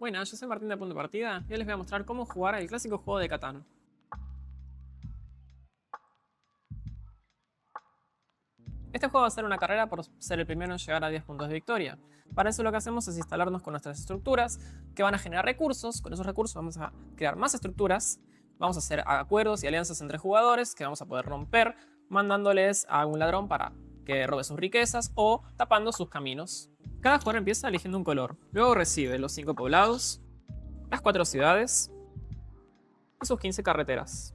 Bueno, yo soy Martín de Punto de Partida y hoy les voy a mostrar cómo jugar el clásico juego de Catán. Este juego va a ser una carrera por ser el primero en llegar a 10 puntos de victoria. Para eso lo que hacemos es instalarnos con nuestras estructuras que van a generar recursos. Con esos recursos vamos a crear más estructuras, vamos a hacer acuerdos y alianzas entre jugadores que vamos a poder romper mandándoles a un ladrón para que robe sus riquezas o tapando sus caminos. Cada jugador empieza eligiendo un color, luego recibe los 5 poblados, las 4 ciudades y sus 15 carreteras.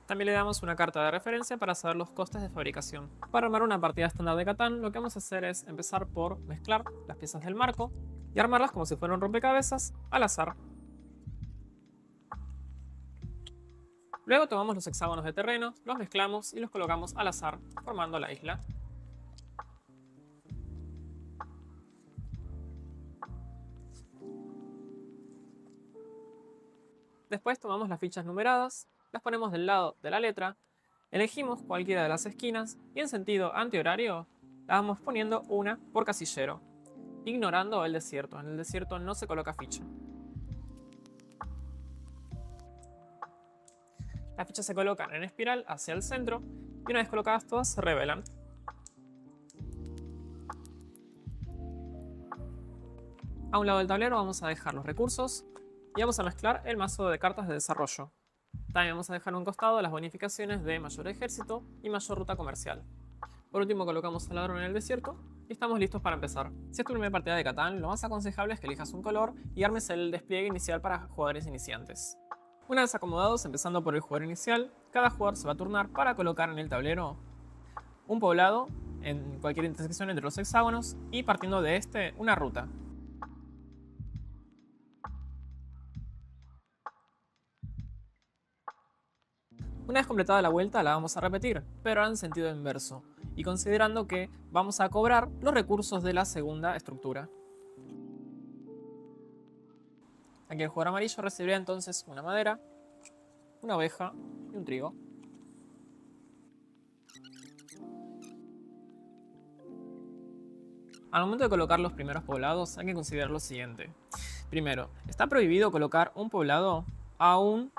También le damos una carta de referencia para saber los costes de fabricación. Para armar una partida estándar de Catán, lo que vamos a hacer es empezar por mezclar las piezas del marco y armarlas como si fueran rompecabezas al azar. Luego tomamos los hexágonos de terreno, los mezclamos y los colocamos al azar, formando la isla. Después tomamos las fichas numeradas, las ponemos del lado de la letra, elegimos cualquiera de las esquinas y en sentido antihorario las vamos poniendo una por casillero, ignorando el desierto. En el desierto no se coloca ficha. Las fichas se colocan en espiral hacia el centro y una vez colocadas todas se revelan. A un lado del tablero vamos a dejar los recursos y vamos a mezclar el mazo de cartas de desarrollo. También vamos a dejar a un costado las bonificaciones de mayor ejército y mayor ruta comercial. Por último colocamos al ladrón en el desierto y estamos listos para empezar. Si es tu primera partida de Catán, lo más aconsejable es que elijas un color y armes el despliegue inicial para jugadores iniciantes. Una vez acomodados, empezando por el jugador inicial, cada jugador se va a turnar para colocar en el tablero un poblado en cualquier intersección entre los hexágonos y partiendo de este una ruta. Una vez completada la vuelta la vamos a repetir, pero ahora en sentido inverso, y considerando que vamos a cobrar los recursos de la segunda estructura. Aquí el jugador amarillo recibiría entonces una madera, una oveja y un trigo. Al momento de colocar los primeros poblados hay que considerar lo siguiente. Primero, está prohibido colocar un poblado a un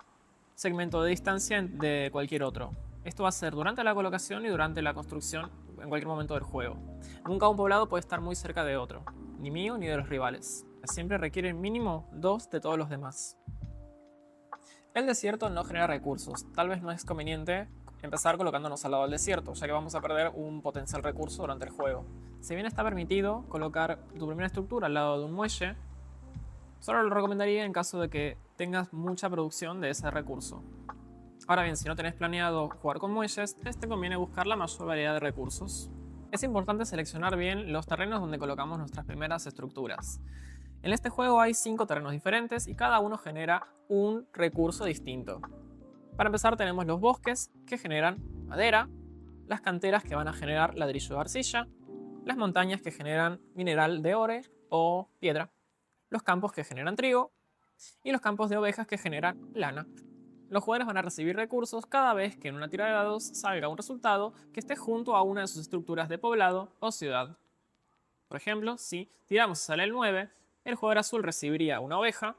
segmento de distancia de cualquier otro. Esto va a ser durante la colocación y durante la construcción en cualquier momento del juego. Nunca un poblado puede estar muy cerca de otro, ni mío ni de los rivales. Siempre requiere mínimo 2 de todos los demás. El desierto no genera recursos. Tal vez no es conveniente empezar colocándonos al lado del desierto, ya que vamos a perder un potencial recurso durante el juego. Si bien está permitido colocar tu primera estructura al lado de un muelle, solo lo recomendaría en caso de que tengas mucha producción de ese recurso. Ahora bien, si no tenés planeado jugar con muelles, te conviene buscar la mayor variedad de recursos. Es importante seleccionar bien los terrenos donde colocamos nuestras primeras estructuras. En este juego hay 5 terrenos diferentes y cada uno genera un recurso distinto. Para empezar tenemos los bosques que generan madera, las canteras que van a generar ladrillo de arcilla, las montañas que generan mineral de ore o piedra, los campos que generan trigo y los campos de ovejas que generan lana. Los jugadores van a recibir recursos cada vez que en una tira de dados salga un resultado que esté junto a una de sus estructuras de poblado o ciudad. Por ejemplo, si tiramos y sale el 9, el jugador azul recibiría una oveja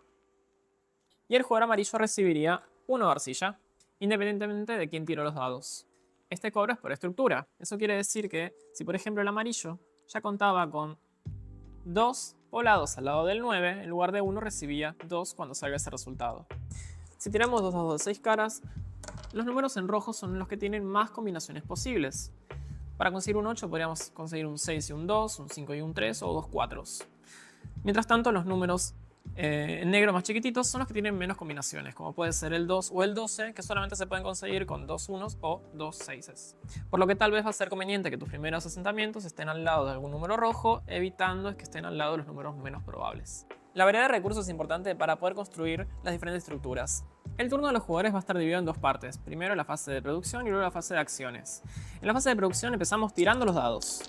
y el jugador amarillo recibiría una de arcilla, independientemente de quién tiró los dados. Este cobro es por estructura. Eso quiere decir que si por ejemplo el amarillo ya contaba con 2 poblados al lado del 9, en lugar de 1 recibía 2 cuando salga ese resultado. Si tiramos 2 dados de 6 caras, los números en rojo son los que tienen más combinaciones posibles. Para conseguir un 8 podríamos conseguir un 6 y un 2, un 5 y un 3 o 2 4s. Mientras tanto, los números en negro más chiquititos son los que tienen menos combinaciones, como puede ser el 2 o el 12, que solamente se pueden conseguir con 2 unos o 2 seises. Por lo que tal vez va a ser conveniente que tus primeros asentamientos estén al lado de algún número rojo, evitando que estén al lado de los números menos probables. La variedad de recursos es importante para poder construir las diferentes estructuras. El turno de los jugadores va a estar dividido en 2 partes. Primero la fase de producción y luego la fase de acciones. En la fase de producción empezamos tirando los dados.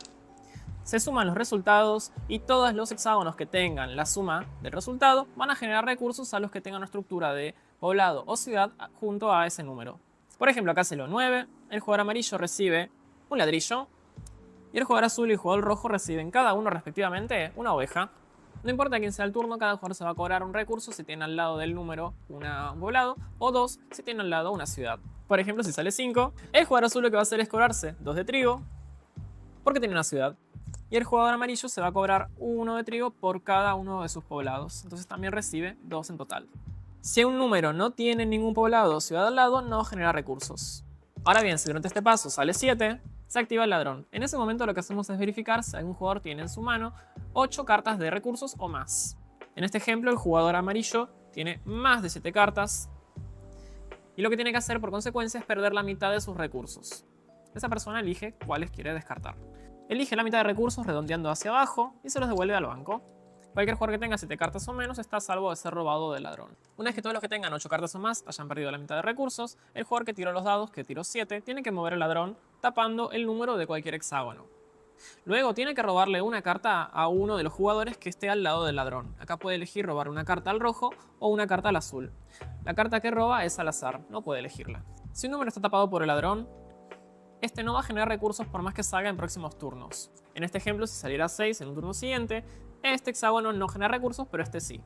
Se suman los resultados y todos los hexágonos que tengan la suma del resultado van a generar recursos a los que tengan una estructura de poblado o ciudad junto a ese número. Por ejemplo, acá se lo 9, el jugador amarillo recibe un ladrillo y el jugador azul y el jugador rojo reciben cada uno respectivamente una oveja. No importa quién sea el turno, cada jugador se va a cobrar un recurso si tiene al lado del número un poblado, o 2 si tiene al lado una ciudad. Por ejemplo, si sale 5, el jugador azul lo que va a hacer es cobrarse 2 de trigo, porque tiene una ciudad. Y el jugador amarillo se va a cobrar 1 de trigo por cada uno de sus poblados. Entonces también recibe 2 en total. Si un número no tiene ningún poblado o ciudad al lado, no genera recursos. Ahora bien, si durante este paso sale 7, se activa el ladrón. En ese momento lo que hacemos es verificar si algún jugador tiene en su mano 8 cartas de recursos o más. En este ejemplo, el jugador amarillo tiene más de 7 cartas y lo que tiene que hacer por consecuencia es perder la mitad de sus recursos. Esa persona elige cuáles quiere descartar. Elige la mitad de recursos redondeando hacia abajo y se los devuelve al banco. Cualquier jugador que tenga 7 cartas o menos está a salvo de ser robado del ladrón. Una vez que todos los que tengan 8 cartas o más hayan perdido la mitad de recursos, el jugador que tiró los dados, que tiró 7, tiene que mover al ladrón tapando el número de cualquier hexágono. Luego tiene que robarle una carta a uno de los jugadores que esté al lado del ladrón. Acá puede elegir robar una carta al rojo o una carta al azul. La carta que roba es al azar, no puede elegirla. Si un número está tapado por el ladrón, este no va a generar recursos por más que salga en próximos turnos. En este ejemplo, si saliera 6 en un turno siguiente, este hexágono no genera recursos, pero este sí.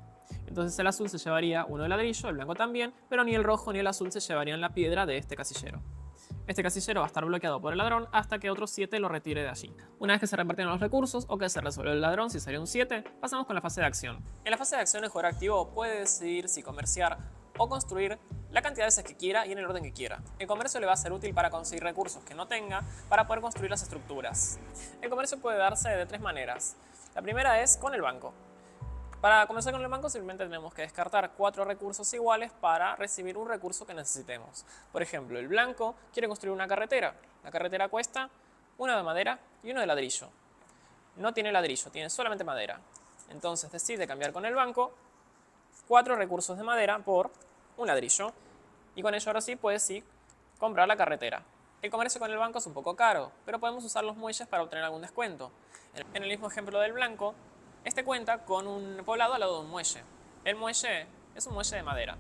Entonces el azul se llevaría uno de ladrillo, el blanco también, pero ni el rojo ni el azul se llevarían la piedra de este casillero. Este casillero va a estar bloqueado por el ladrón hasta que otro 7 lo retire de allí. Una vez que se repartieron los recursos o que se resolvió el ladrón, si salió un 7, pasamos con la fase de acción. En la fase de acción el jugador activo puede decidir si comerciar o construir la cantidad de veces que quiera y en el orden que quiera. El comercio le va a ser útil para conseguir recursos que no tenga para poder construir las estructuras. El comercio puede darse de 3 maneras. La primera es con el banco. Para comenzar con el banco simplemente tenemos que descartar 4 recursos iguales para recibir un recurso que necesitemos. Por ejemplo, el blanco quiere construir una carretera. La carretera cuesta 1 de madera y 1 de ladrillo. No tiene ladrillo, tiene solamente madera. Entonces decide cambiar con el banco 4 recursos de madera por un ladrillo. Y con ello ahora sí puede comprar la carretera. El comercio con el banco es un poco caro, pero podemos usar los muelles para obtener algún descuento. En el mismo ejemplo del blanco, este cuenta con un poblado al lado de un muelle. El muelle es un muelle de madera.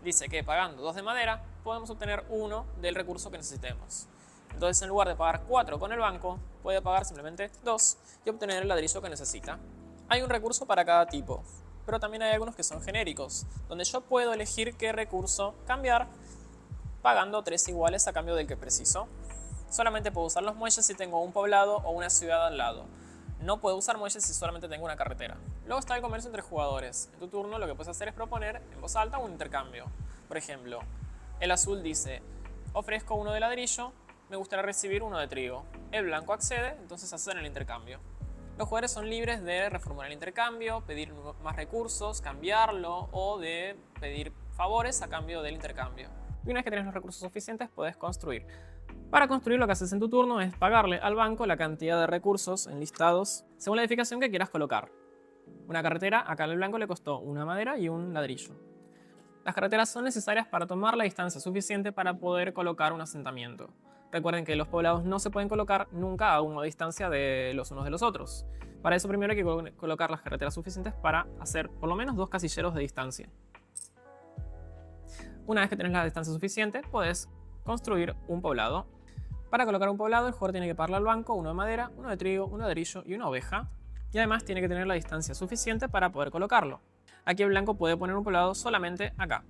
Dice que pagando 2 de madera podemos obtener 1 del recurso que necesitemos. Entonces en lugar de pagar 4 con el banco, puede pagar simplemente 2 y obtener el ladrillo que necesita. Hay un recurso para cada tipo, pero también hay algunos que son genéricos, donde yo puedo elegir qué recurso cambiar pagando 3 iguales a cambio del que preciso. Solamente puedo usar los muelles si tengo un poblado o una ciudad al lado. No puedo usar muelles si solamente tengo una carretera. Luego está el comercio entre jugadores. En tu turno lo que puedes hacer es proponer en voz alta un intercambio. Por ejemplo, el azul dice, ofrezco 1 de ladrillo, me gustaría recibir 1 de trigo. El blanco accede, entonces hacen el intercambio. Los jugadores son libres de reformular el intercambio, pedir más recursos, cambiarlo o de pedir favores a cambio del intercambio. Y una vez que tienes los recursos suficientes, puedes construir. Para construir lo que haces en tu turno es pagarle al banco la cantidad de recursos enlistados según la edificación que quieras colocar. Una carretera, acá al blanco le costó una madera y un ladrillo. Las carreteras son necesarias para tomar la distancia suficiente para poder colocar un asentamiento. Recuerden que los poblados no se pueden colocar nunca a una distancia de los unos de los otros. Para eso primero hay que colocar las carreteras suficientes para hacer por lo menos 2 casilleros de distancia. Una vez que tenés la distancia suficiente, puedes construir un poblado. Para colocar un poblado, el jugador tiene que pagarle al banco 1 de madera, 1 de trigo, 1 de ladrillo y una oveja. Y además tiene que tener la distancia suficiente para poder colocarlo. Aquí el blanco puede poner un poblado solamente acá.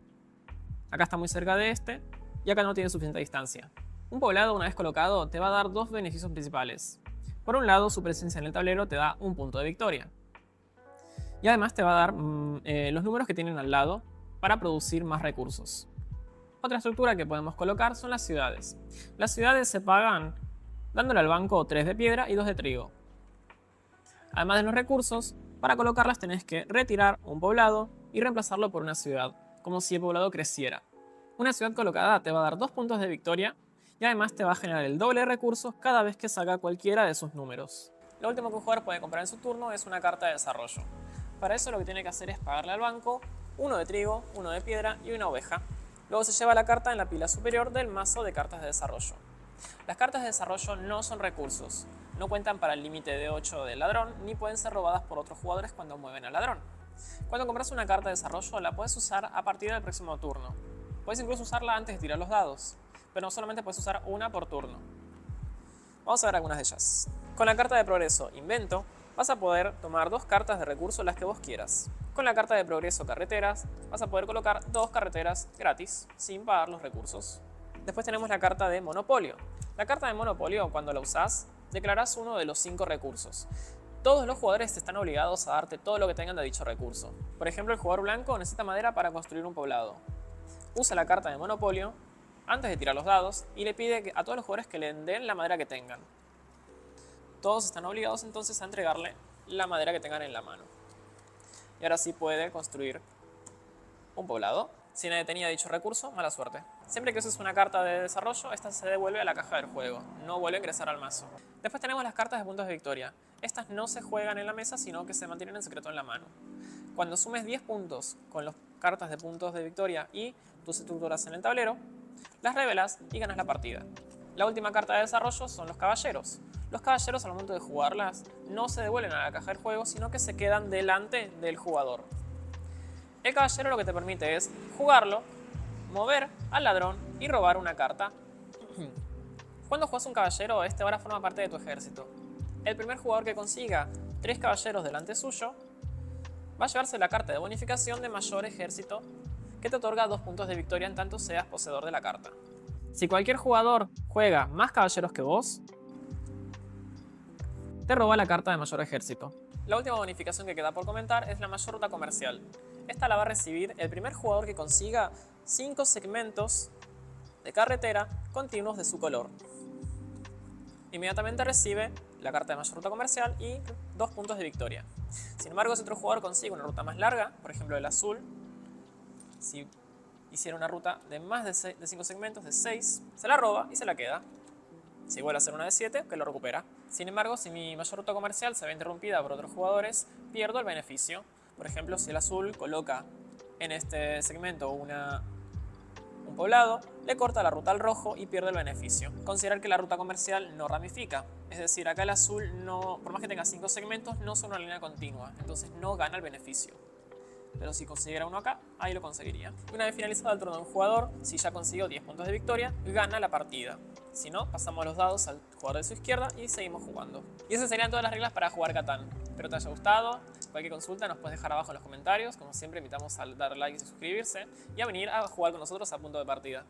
Acá está muy cerca de este y acá no tiene suficiente distancia. Un poblado, una vez colocado, te va a dar 2 beneficios principales. Por un lado, su presencia en el tablero te da un punto de victoria. Y además te va a dar los números que tienen al lado para producir más recursos. Otra estructura que podemos colocar son las ciudades. Las ciudades se pagan dándole al banco 3 de piedra y 2 de trigo. Además de los recursos, para colocarlas tenés que retirar un poblado y reemplazarlo por una ciudad, como si el poblado creciera. Una ciudad colocada te va a dar 2 puntos de victoria y además te va a generar el doble de recursos cada vez que saca cualquiera de sus números. Lo último que un jugador puede comprar en su turno es una carta de desarrollo. Para eso lo que tiene que hacer es pagarle al banco 1 de trigo, 1 de piedra y una oveja. Luego se lleva la carta en la pila superior del mazo de cartas de desarrollo. Las cartas de desarrollo no son recursos, no cuentan para el límite de 8 del ladrón, ni pueden ser robadas por otros jugadores cuando mueven al ladrón. Cuando compras una carta de desarrollo la puedes usar a partir del próximo turno. Puedes incluso usarla antes de tirar los dados, pero no solamente puedes usar una por turno. Vamos a ver algunas de ellas. Con la carta de progreso Invento, vas a poder tomar 2 cartas de recurso, las que vos quieras. Con la carta de progreso carreteras vas a poder colocar 2 carreteras gratis, sin pagar los recursos. Después tenemos la carta de monopolio. La carta de monopolio, cuando la usás, declarás uno de los 5 recursos. Todos los jugadores están obligados a darte todo lo que tengan de dicho recurso. Por ejemplo, el jugador blanco necesita madera para construir un poblado. Usa la carta de monopolio antes de tirar los dados y le pide a todos los jugadores que le den la madera que tengan. Todos están obligados entonces a entregarle la madera que tengan en la mano. Y ahora sí puede construir un poblado. Si nadie tenía dicho recurso, mala suerte. Siempre que uses una carta de desarrollo, esta se devuelve a la caja del juego, no vuelve a ingresar al mazo. Después tenemos las cartas de puntos de victoria. Estas no se juegan en la mesa, sino que se mantienen en secreto en la mano. Cuando sumes 10 puntos con las cartas de puntos de victoria y tus estructuras en el tablero, las revelas y ganas la partida. La última carta de desarrollo son los caballeros. Los caballeros, al momento de jugarlas, no se devuelven a la caja del juego, sino que se quedan delante del jugador. El caballero lo que te permite es jugarlo, mover al ladrón y robar una carta. Cuando juegas un caballero, este ahora forma parte de tu ejército. El primer jugador que consiga 3 caballeros delante suyo va a llevarse la carta de bonificación de mayor ejército, que te otorga 2 puntos de victoria en tanto seas poseedor de la carta. Si cualquier jugador juega más caballeros que vos, te roba la carta de mayor ejército. La última bonificación que queda por comentar es la mayor ruta comercial. Esta la va a recibir el primer jugador que consiga 5 segmentos de carretera continuos de su color. Inmediatamente recibe la carta de mayor ruta comercial y 2 puntos de victoria. Sin embargo, si otro jugador consigue una ruta más larga, por ejemplo el azul, si hiciera una ruta de más de 5 segmentos, de 6, se la roba y se la queda. Si vuelve a hacer una de 7, que lo recupera. Sin embargo, si mi mayor ruta comercial se ve interrumpida por otros jugadores, pierdo el beneficio. Por ejemplo, si el azul coloca en este segmento un poblado, le corta la ruta al rojo y pierde el beneficio. Considerar que la ruta comercial no ramifica. Es decir, acá el azul, por más que tenga 5 segmentos, no son una línea continua. Entonces no gana el beneficio. Pero si consiguiera uno acá, ahí lo conseguiría. Una vez finalizado el turno de un jugador, si ya consiguió 10 puntos de victoria, gana la partida. Si no, pasamos los dados al jugador de su izquierda y seguimos jugando. Y esas serían todas las reglas para jugar Catán. Espero te haya gustado. Cualquier consulta nos puedes dejar abajo en los comentarios. Como siempre, invitamos a dar like y suscribirse y a venir a jugar con nosotros a punto de partida.